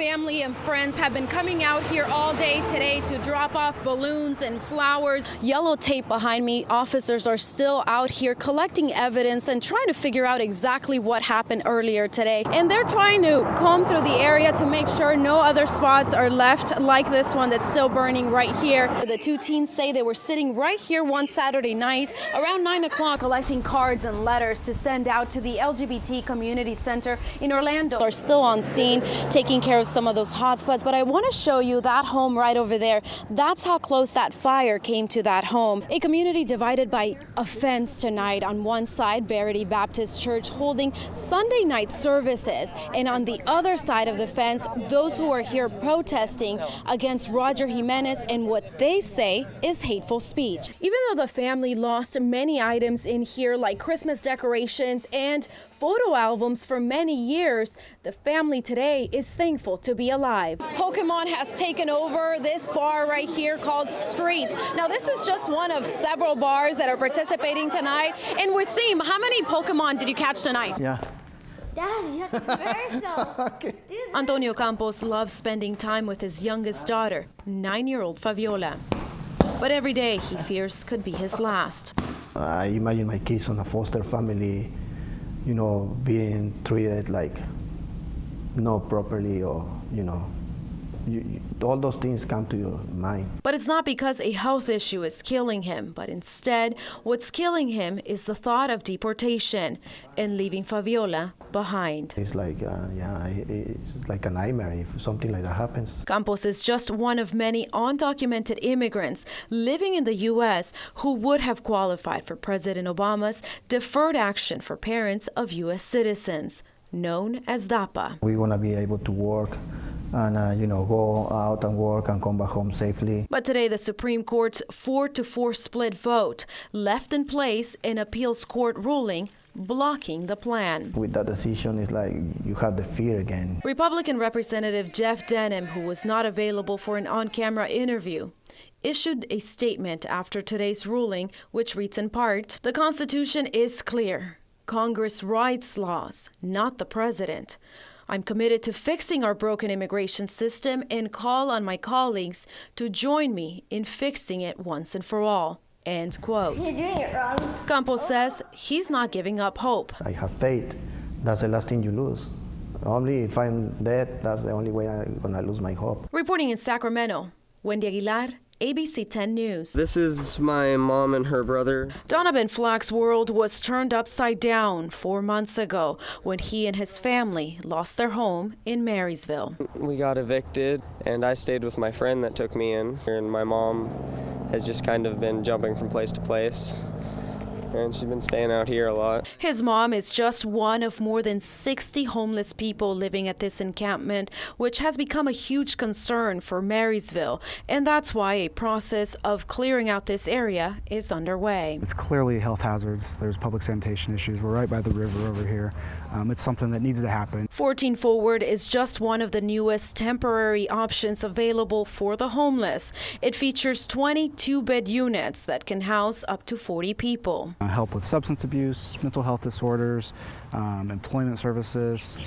family and friends have been coming out here all day today to drop off balloons and flowers. Yellow tape behind me. Officers are still out here collecting evidence and trying to figure out exactly what happened earlier today. And they're trying to comb through the area to make sure no other spots are left like this one that's still burning right here. The two teens say they were sitting right here one Saturday night around 9 o'clock collecting cards and letters to send out to the LGBT community center in Orlando. Are still on scene taking care of some of those hotspots, but I want to show you that home right over there. That's how close that fire came to that home. A community divided by a fence tonight. On one side, Verity Baptist Church holding Sunday night services, and on the other side of the fence, those who are here protesting against Roger Jimenez and what they say is hateful speech. Even though the family lost many items in here like Christmas decorations and photo albums for many years, the family today is thankful to be alive. Pokemon has taken over this bar right here called Streets. Now this is just one of several bars that are participating tonight. And Wasim, how many Pokemon did you catch tonight? Yeah. Dad, you have to rehearsal. Okay. Antonio Campos loves spending time with his youngest daughter, 9-year-old Fabiola. But every day he fears could be his last. I imagine my kids on a foster family, you know, being treated like not properly, or, you know, all those things come to your mind. But it's not because a health issue is killing him, but instead what's killing him is the thought of deportation and leaving Fabiola behind. It's like, it's like a nightmare if something like that happens. Campos is just one of many undocumented immigrants living in the U.S. who would have qualified for President Obama's Deferred Action for Parents of U.S. Citizens, known as DAPA. We want to be able to work and, you know, go out and work and come back home safely. But today, the Supreme Court's 4-4 split vote left in place an appeals court ruling blocking the plan. With that decision, it's like you have the fear again. Republican Representative Jeff Denham, who was not available for an on-camera interview, issued a statement after today's ruling, which reads in part, "The Constitution is clear. Congress writes laws, not the president. I'm committed to fixing our broken immigration system and call on my colleagues to join me in fixing it once and for all." End quote. You're doing it wrong. Campos says he's not giving up hope. I have faith. That's the last thing you lose. Only if I'm dead, that's the only way I'm gonna lose my hope. Reporting in Sacramento, Wendy Aguilar, ABC 10 News. This is my mom and her brother. Donovan Flack's world was turned upside down 4 months ago when he and his family lost their home in Marysville. We got evicted, and I stayed with my friend that took me in. And my mom has just kind of been jumping from place to place, and she's been staying out here a lot. His mom is just one of more than 60 homeless people living at this encampment, which has become a huge concern for Marysville. And that's why a process of clearing out this area is underway. It's clearly health hazards. There's public sanitation issues. We're right by the river over here. It's something that needs to happen. 14 Forward is just one of the newest temporary options available for the homeless. It features 22-bed units that can house up to 40 people. Help with substance abuse, mental health disorders, employment services.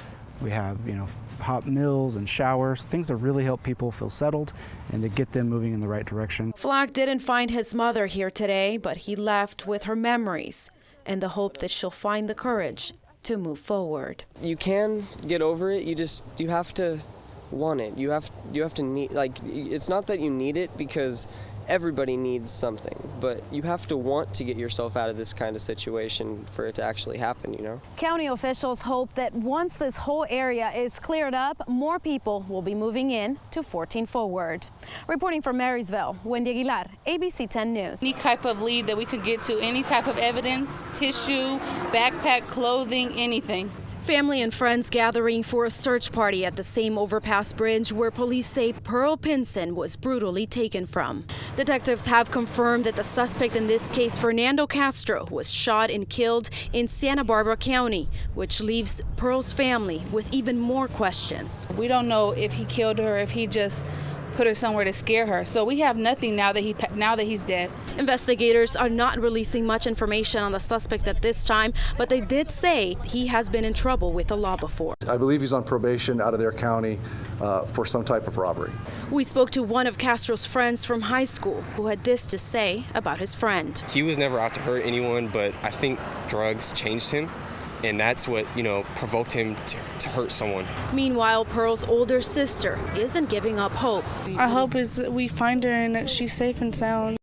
We have, you know, hot meals and showers, things that really help people feel settled and to get them moving in the right direction. Flack didn't find his mother here today, but he left with her memories and the hope that she'll find the courage to move forward. You can get over it. You have to want it. You have to need, like, it's not that you need it, because everybody needs something, but you have to want to get yourself out of this kind of situation for it to actually happen, you know? County officials hope that once this whole area is cleared up, more people will be moving in to 14 Forward. Reporting from Marysville, Wendy Aguilar, ABC 10 News. Any type of lead that we could get to, any type of evidence, tissue, backpack, clothing, anything. Family and friends gathering for a search party at the same overpass bridge where police say Pearl Pinson was brutally taken from. Detectives have confirmed that the suspect in this case, Fernando Castro, was shot and killed in Santa Barbara County, which leaves Pearl's family with even more questions. We don't know if he killed her, if he just put her somewhere to scare her. So we have nothing now that he's dead. Investigators are not releasing much information on the suspect at this time, but they did say he has been in trouble with the law before. I believe he's on probation out of their county for some type of robbery. We spoke to one of Castro's friends from high school who had this to say about his friend. He was never out to hurt anyone, but I think drugs changed him. And that's what, provoked him to hurt someone. Meanwhile, Pearl's older sister isn't giving up hope. I hope we find her and that she's safe and sound.